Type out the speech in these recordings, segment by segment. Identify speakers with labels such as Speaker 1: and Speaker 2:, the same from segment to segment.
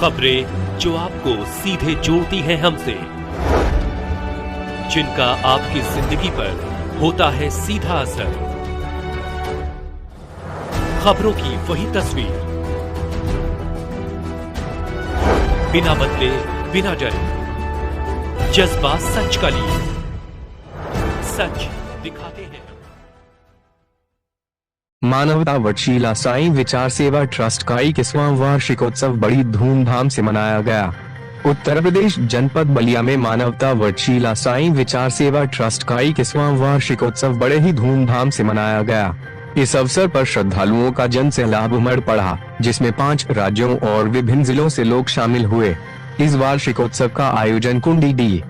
Speaker 1: खबरें जो आपको सीधे जोड़ती हैं हमसे, जिनका आपकी जिंदगी पर होता है सीधा असर। खबरों की वही तस्वीर, बिना बदले बिना डरे, जज्बा सच का लिए, सच दिखाते हैं।
Speaker 2: मानवता वटशीला साईं विचार सेवा ट्रस्ट का 21वां वार्षिकोत्सव बड़ी धूमधाम से मनाया गया। उत्तर प्रदेश जनपद बलिया में मानवता वटशीला साईं विचार सेवा ट्रस्ट का 21वां वार्षिकोत्सव बड़े ही धूमधाम से मनाया गया। इस अवसर पर श्रद्धालुओं का जन सैलाब उमड़ पड़ा, जिसमें 5 राज्यों और विभिन्न जिलों से लोग शामिल हुए। इस वार्षिकोत्सव का आयोजन कुंडी डी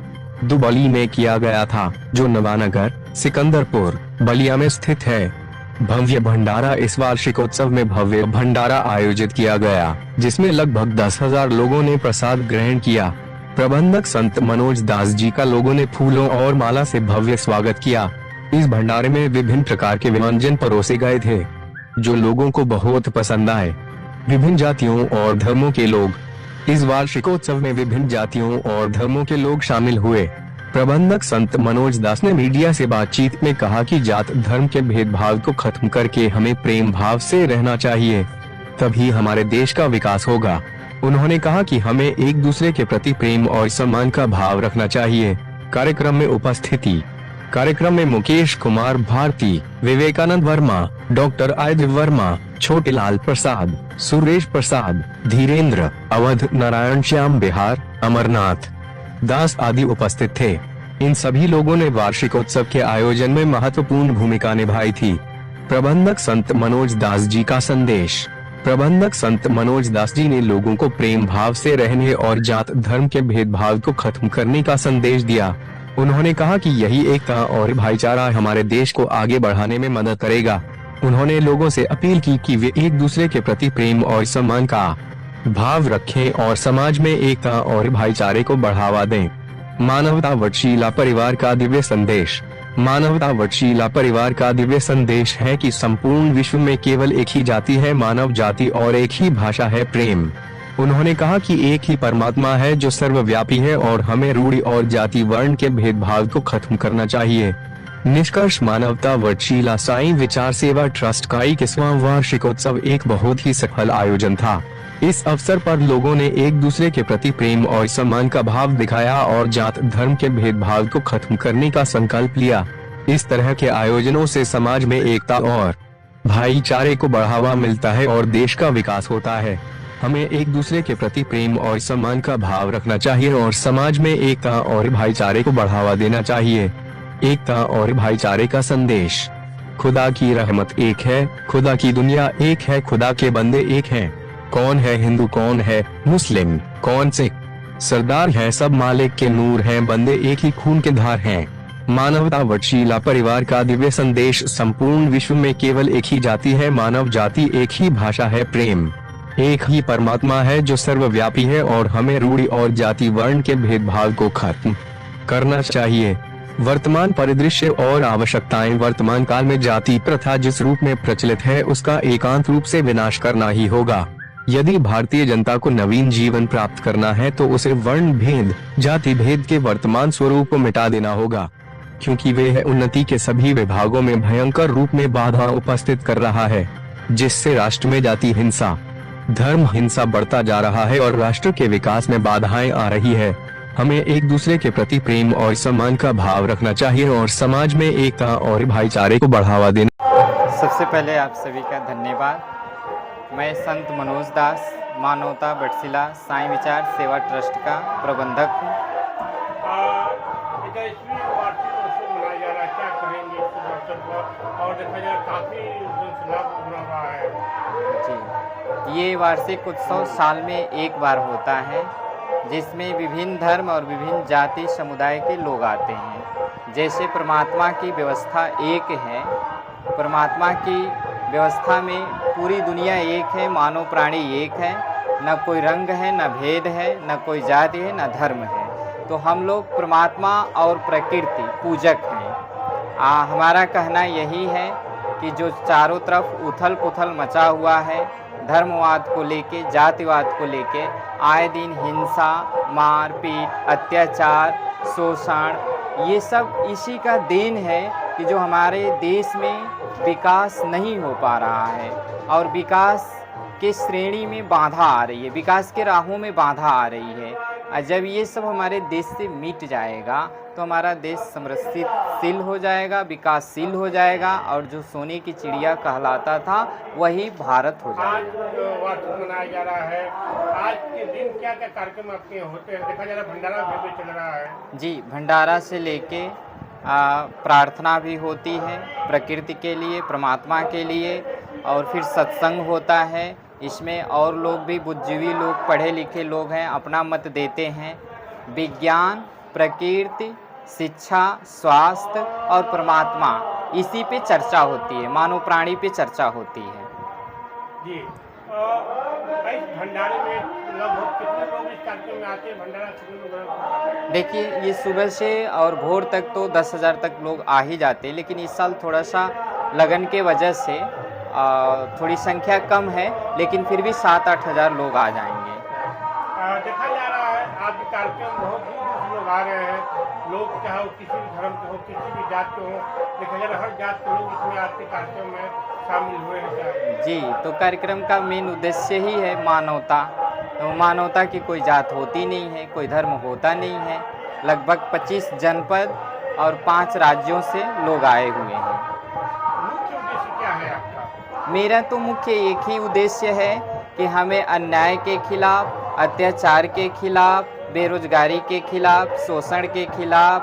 Speaker 2: दुबली में किया गया था, जो नवानगर सिकंदरपुर बलिया में स्थित है। भव्य भंडारा इस वार्षिकोत्सव में भव्य भंडारा आयोजित किया गया, जिसमें लगभग 10,000 लोगों ने प्रसाद ग्रहण किया। प्रबंधक संत मनोज दास जी का लोगों ने फूलों और माला से भव्य स्वागत किया। इस भंडारे में विभिन्न प्रकार के व्यंजन परोसे गए थे, जो लोगों को बहुत पसंद आए। विभिन्न जातियों और धर्मों के लोग इस वार्षिकोत्सव में विभिन्न जातियों और धर्मों के लोग शामिल हुए। प्रबंधक संत मनोज दास ने मीडिया से बातचीत में कहा कि जात धर्म के भेदभाव को खत्म करके हमें प्रेम भाव से रहना चाहिए, तभी हमारे देश का विकास होगा। उन्होंने कहा कि हमें एक दूसरे के प्रति प्रेम और सम्मान का भाव रखना चाहिए। कार्यक्रम में मुकेश कुमार भारती, विवेकानंद वर्मा, डॉक्टर आदित्य वर्मा, छोटेलाल प्रसाद, सुरेश प्रसाद, धीरेन्द्र, अवध नारायण, श्याम बिहार, अमरनाथ दास आदि उपस्थित थे। इन सभी लोगों ने वार्षिकोत्सव के आयोजन में महत्वपूर्ण भूमिका निभाई थी। प्रबंधक संत मनोज दास जी का संदेश। प्रबंधक संत मनोज दास जी ने लोगों को प्रेम भाव से रहने और जात धर्म के भेदभाव को खत्म करने का संदेश दिया। उन्होंने कहा कि यही एकता और भाईचारा हमारे देश को आगे बढ़ाने में मदद करेगा। उन्होंने लोगों से अपील की कि वे एक दूसरे के प्रति प्रेम और सम्मान का भाव रखें और समाज में एकता और भाईचारे को बढ़ावा दें। मानवता वटशीला परिवार का दिव्य संदेश। मानवता वटशीला परिवार का दिव्य संदेश है कि संपूर्ण विश्व में केवल एक ही जाति है, मानव जाति, और एक ही भाषा है, प्रेम। उन्होंने कहा कि एक ही परमात्मा है जो सर्वव्यापी है और हमें रूढ़ि और जाति वर्ण के भेदभाव को खत्म करना चाहिए। निष्कर्ष, मानवता वटशीला साईं विचार सेवा ट्रस्ट का 21वां वार्षिकोत्सव एक बहुत ही सफल आयोजन था। इस अवसर पर लोगों ने एक दूसरे के प्रति प्रेम और सम्मान का भाव दिखाया और जात धर्म के भेदभाव को खत्म करने का संकल्प लिया। इस तरह के आयोजनों से समाज में एकता और भाईचारे को बढ़ावा मिलता है और देश का विकास होता है। हमें एक दूसरे के प्रति प्रेम और सम्मान का भाव रखना चाहिए और समाज में एकता और भाईचारे को बढ़ावा देना चाहिए। एकता और भाईचारे का संदेश। खुदा की रहमत एक है, खुदा की दुनिया एक है, खुदा के बंदे एक हैं। कौन है हिंदू, कौन है मुस्लिम, कौन सिख, सरदार है सब मालिक के नूर हैं, बंदे एक ही खून के धार हैं। मानवता वटशीला परिवार का दिव्य संदेश। संपूर्ण विश्व में केवल एक ही जाति है, मानव जाति, एक ही भाषा है, प्रेम। एक ही परमात्मा है जो सर्वव्यापी है और हमें रूढ़ि और जाति वर्ण के भेदभाव को खत्म करना चाहिए। वर्तमान परिदृश्य और आवश्यकताएं। वर्तमान काल में जाति प्रथा जिस रूप में प्रचलित है, उसका एकांत रूप से विनाश करना ही होगा। यदि भारतीय जनता को नवीन जीवन प्राप्त करना है तो उसे वर्ण भेद, जाति भेद के वर्तमान स्वरूप को मिटा देना होगा, क्योंकि वे उन्नति के सभी विभागों में भयंकर रूप में बाधा उपस्थित कर रहा है, जिससे राष्ट्र में जाति हिंसा, धर्म हिंसा बढ़ता जा रहा है और राष्ट्र के विकास में बाधाएं आ रही है। हमें एक दूसरे के प्रति प्रेम और सम्मान का भाव रखना चाहिए और समाज में एकता और भाईचारे को बढ़ावा देना।
Speaker 3: सबसे पहले आप सभी का धन्यवाद। मैं संत मनोज दास, मानवता वटशीला साईं विचार सेवा ट्रस्ट का प्रबंधक हूँ।
Speaker 4: मनाया जा रहा है, क्या कहेंगे इस अवसर पर? और देखा जाए काफ़ी जनसैलाब उमड़ा हुआ है।
Speaker 3: जी, ये वार्षिक उत्सव साल में एक बार होता है, जिसमें विभिन्न धर्म और विभिन्न जाति समुदाय के लोग आते हैं। जैसे परमात्मा की व्यवस्था एक है, परमात्मा की व्यवस्था में पूरी दुनिया एक है, मानव प्राणी एक है, न कोई रंग है, न भेद है, न कोई जाति है, न धर्म है। तो हम लोग परमात्मा और प्रकृति पूजक हैं। हमारा कहना यही है कि जो चारों तरफ उथल पुथल मचा हुआ है, धर्मवाद को लेके, जातिवाद को लेके आए दिन हिंसा, मारपीट, अत्याचार, शोषण, ये सब इसी का देन है कि जो हमारे देश में विकास नहीं हो पा रहा है और विकास के श्रेणी में बाधा आ रही है, विकास के राहों में बाधा आ रही है। और जब ये सब हमारे देश से मिट जाएगा तो हमारा देश समृद्धिशील हो जाएगा, विकासशील हो जाएगा और जो सोने की चिड़िया कहलाता था वही भारत हो
Speaker 4: आज
Speaker 3: जाएगा।
Speaker 4: वार्षिक मनाया जा रहा है, आज के दिन क्या क्या कार्यक्रम आपके यहाँ होते हैं? देखा जा रहा है भंडारा भी चल रहा है।
Speaker 3: जी, भंडारा से लेके प्रार्थना भी होती है प्रकृति के लिए, परमात्मा के लिए, और फिर सत्संग होता है। इसमें और लोग भी, बुद्धिजीवी लोग, पढ़े लिखे लोग हैं, अपना मत देते हैं। विज्ञान, प्रकृति, शिक्षा, स्वास्थ्य और परमात्मा, इसी पे चर्चा होती है, मानव प्राणी पे चर्चा होती है।
Speaker 4: जी, इस भंडारे में लगभग कितने लोग इस कार्यक्रम में आते हैं? भंडारा शुरू में
Speaker 3: देखिए, ये सुबह से और भोर तक तो 10,000 तक लोग आ ही जाते हैं, लेकिन इस साल थोड़ा सा लगन के वजह से थोड़ी संख्या कम है, लेकिन फिर भी 7-8 हज़ार लोग आ जाएंगे।
Speaker 4: देखा जा रहा है आज के कार्यक्रम बहुत दूर से लोग आ रहे हैं। लोग चाहे वो किसी भी धर्म के हो, किसी भी जात के हो, देखा जा रहा है हर जात के लोग इसमें आज के कार्यक्रम में शामिल हुए हैं।
Speaker 3: जी, तो कार्यक्रम का मेन उद्देश्य ही है मानवता। तो मानवता की कोई जात होती नहीं है, कोई धर्म होता नहीं है। लगभग 25 जनपद और 5 राज्यों से लोग आए हुए हैं।
Speaker 4: मुख्य उद्देश्य क्या है आपका?
Speaker 3: मेरा तो मुख्य एक ही उद्देश्य है कि हमें अन्याय के खिलाफ, अत्याचार के खिलाफ, बेरोजगारी के खिलाफ, शोषण के खिलाफ,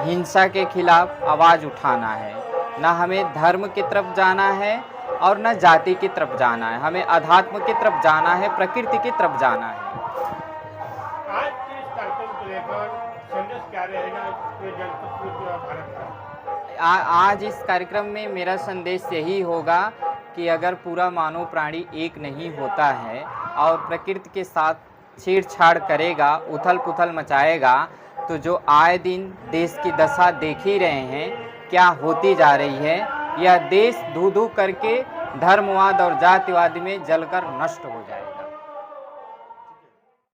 Speaker 3: हिंसा के खिलाफ आवाज़ उठाना है। ना हमें धर्म की तरफ जाना है और न जाति की तरफ जाना है, हमें अध्यात्म की तरफ जाना है, प्रकृति की तरफ जाना है।
Speaker 4: आज के इस कार्यक्रम को लेकर संदेश क्या रहेगा पूरे जनपद, पूरे भारत का?
Speaker 3: आज इस कार्यक्रम में मेरा संदेश यही होगा कि अगर पूरा मानव प्राणी एक नहीं होता है और प्रकृति के साथ छेड़छाड़ करेगा, उथल पुथल मचाएगा, तो जो आए दिन देश की दशा देख ही रहे हैं क्या होती जा रही है, यह देश धू धू करके धर्मवाद और जातिवाद में जलकर नष्ट हो जाए।